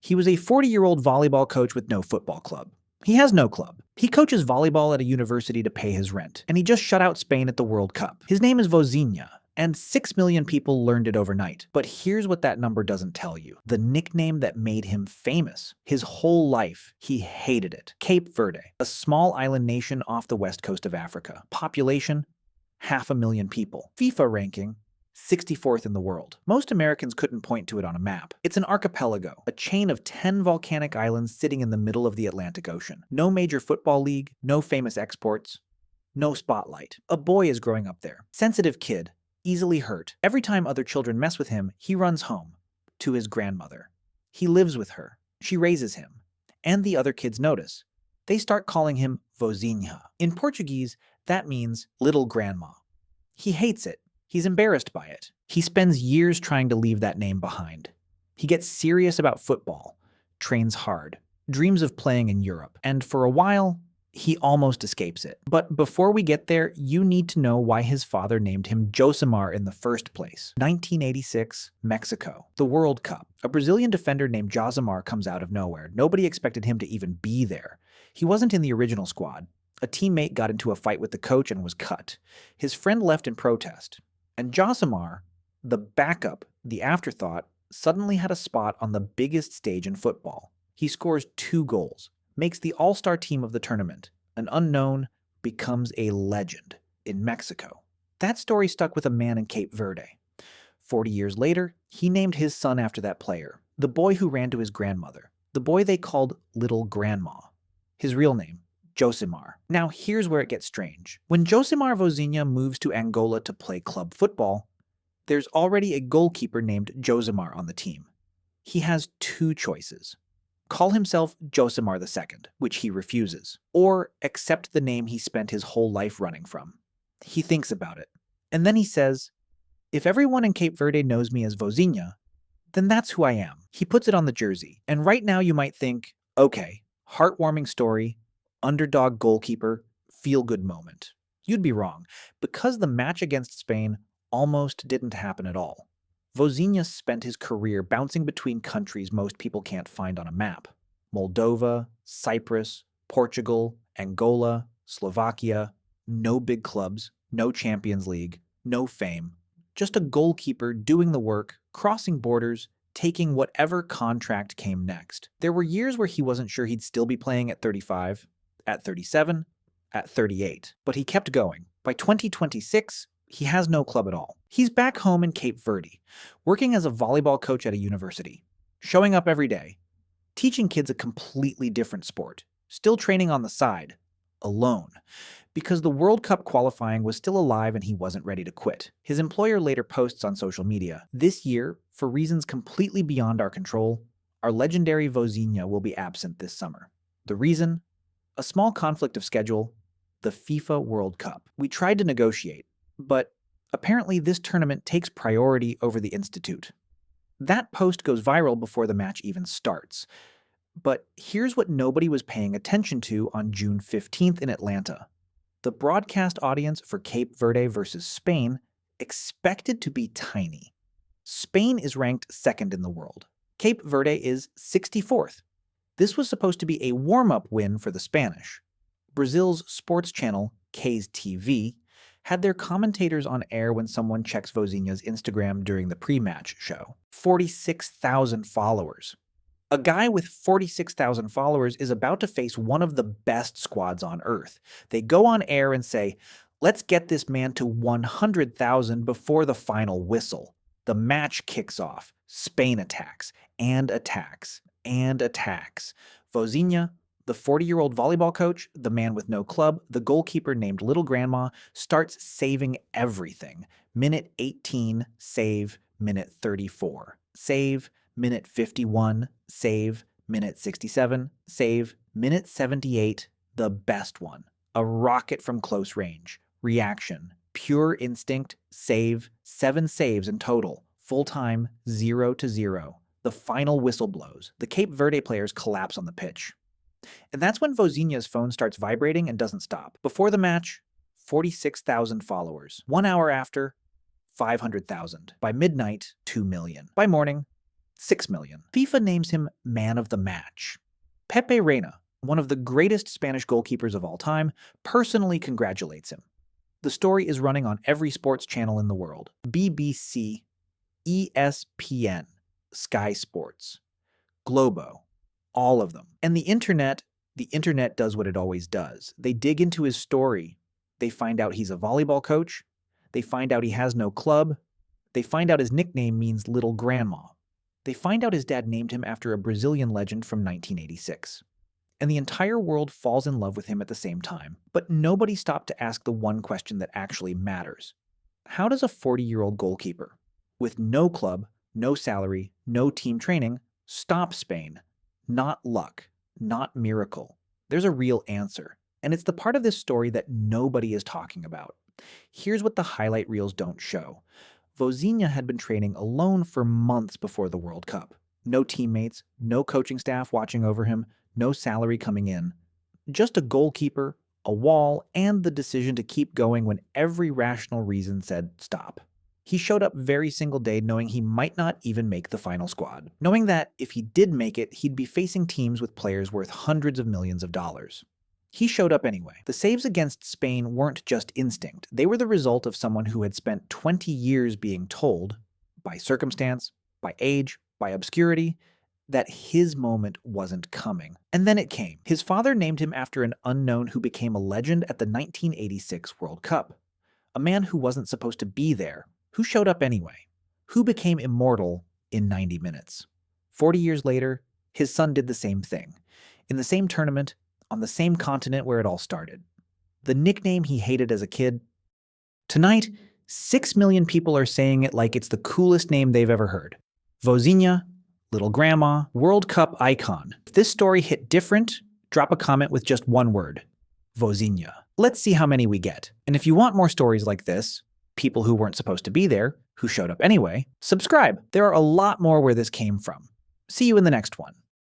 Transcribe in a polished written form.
He was a 40-year-old volleyball coach with no football club. He has no club. He coaches volleyball at a university to pay his rent, and he just shut out Spain at the World Cup. His name is Vozinha, and 6 million people learned it overnight. But here's what that number doesn't tell you. The nickname that made him famous. His whole life, he hated it. Cape Verde, a small island nation off the west coast of Africa. Population, 500,000 people. FIFA ranking, 64th in the world. Most Americans couldn't point to it on a map. It's an archipelago, a chain of 10 volcanic islands sitting in the middle of the Atlantic Ocean. No major football league, no famous exports, no spotlight. A boy is growing up there. Sensitive kid, easily hurt. Every time other children mess with him, he runs home to his grandmother. He lives with her. She raises him. And the other kids notice. They start calling him Vozinha. In Portuguese, that means little grandma. He hates it. He's embarrassed by it. He spends years trying to leave that name behind. He gets serious about football, trains hard, dreams of playing in Europe, and for a while, he almost escapes it. But before we get there, you need to know why his father named him Josimar in the first place. 1986, Mexico, the World Cup. A Brazilian defender named Josimar comes out of nowhere. Nobody expected him to even be there. He wasn't in the original squad. A teammate got into a fight with the coach and was cut. His friend left in protest. And Josimar, the backup, the afterthought, suddenly had a spot on the biggest stage in football. He scores 2 goals, makes the all-star team of the tournament. An unknown becomes a legend in Mexico. That story stuck with a man in Cape Verde. 40 years later, he named his son after that player, the boy who ran to his grandmother, the boy they called Little Grandma. His real name, Josimar. Now here's where it gets strange. When Josimar Vozinha moves to Angola to play club football, there's already a goalkeeper named Josimar on the team. He has 2 choices. Call himself Josimar II, which he refuses, or accept the name he spent his whole life running from. He thinks about it, and then he says, if everyone in Cape Verde knows me as Vozinha, then that's who I am. He puts it on the jersey, and right now you might think, okay, heartwarming story, underdog goalkeeper, feel-good moment. You'd be wrong, because the match against Spain almost didn't happen at all. Vozinha spent his career bouncing between countries most people can't find on a map. Moldova, Cyprus, Portugal, Angola, Slovakia. No big clubs, no Champions League, no fame. Just a goalkeeper doing the work, crossing borders, taking whatever contract came next. There were years where he wasn't sure he'd still be playing at 35, at 37, at 38. But he kept going. By 2026, he has no club at all. He's back home in Cape Verde, working as a volleyball coach at a university, showing up every day, teaching kids a completely different sport, still training on the side, alone, because the World Cup qualifying was still alive and he wasn't ready to quit. His employer later posts on social media, this year, for reasons completely beyond our control, our legendary Vozinha will be absent this summer. The reason? A small conflict of schedule, the FIFA World Cup. We tried to negotiate, but apparently this tournament takes priority over the Institute. That post goes viral before the match even starts. But here's what nobody was paying attention to on June 15th in Atlanta. The broadcast audience for Cape Verde versus Spain expected to be tiny. Spain is ranked 2nd in the world. Cape Verde is 64th. This was supposed to be a warm-up win for the Spanish. Brazil's sports channel, K's TV, had their commentators on air when someone checks Vozinha's Instagram during the pre-match show. 46,000 followers. A guy with 46,000 followers is about to face one of the best squads on earth. They go on air and say, let's get this man to 100,000 before the final whistle. The match kicks off. Spain attacks, and attacks, and attacks. Vozinha, the 40-year-old volleyball coach, the man with no club, the goalkeeper named Little Grandma, starts saving everything. Minute 18, save. Minute 34, save. Minute 51, save. Minute 67, save. Minute 78, the best one. A rocket from close range. Reaction. Pure instinct, save. 7 saves in total. Full time, 0-0. The final whistle blows. The Cape Verde players collapse on the pitch. And that's when Vozinha's phone starts vibrating and doesn't stop. Before the match, 46,000 followers. 1 hour after, 500,000. By midnight, 2 million. By morning, 6 million. FIFA names him man of the match. Pepe Reina, one of the greatest Spanish goalkeepers of all time, personally congratulates him. The story is running on every sports channel in the world: BBC, ESPN, Sky Sports, Globo, all of them. And the internet does what it always does. They dig into his story. They find out he's a volleyball coach. They find out he has no club. They find out his nickname means little grandma. They find out his dad named him after a Brazilian legend from 1986. And the entire world falls in love with him at the same time. But nobody stopped to ask the one question that actually matters. How does a 40-year-old goalkeeper, with no club, no salary, no team training, stop Spain? Not luck, not miracle. There's a real answer. And it's the part of this story that nobody is talking about. Here's what the highlight reels don't show. Vozinha had been training alone for months before the World Cup. No teammates, no coaching staff watching over him, no salary coming in. Just a goalkeeper, a wall, and the decision to keep going when every rational reason said stop. He showed up every single day knowing he might not even make the final squad, knowing that if he did make it, he'd be facing teams with players worth hundreds of millions of dollars. He showed up anyway. The saves against Spain weren't just instinct. They were the result of someone who had spent 20 years being told, by circumstance, by age, by obscurity, that his moment wasn't coming. And then it came. His father named him after an unknown who became a legend at the 1986 World Cup. A man who wasn't supposed to be there, who showed up anyway, who became immortal in 90 minutes. 40 years later, his son did the same thing. In the same tournament, on the same continent where it all started. The nickname he hated as a kid. Tonight, 6 million people are saying it like it's the coolest name they've ever heard. Vozinha, little grandma, World Cup icon. If this story hit different, drop a comment with just one word: Vozinha. Let's see how many we get. And if you want more stories like this, people who weren't supposed to be there, who showed up anyway, subscribe. There are a lot more where this came from. See you in the next one.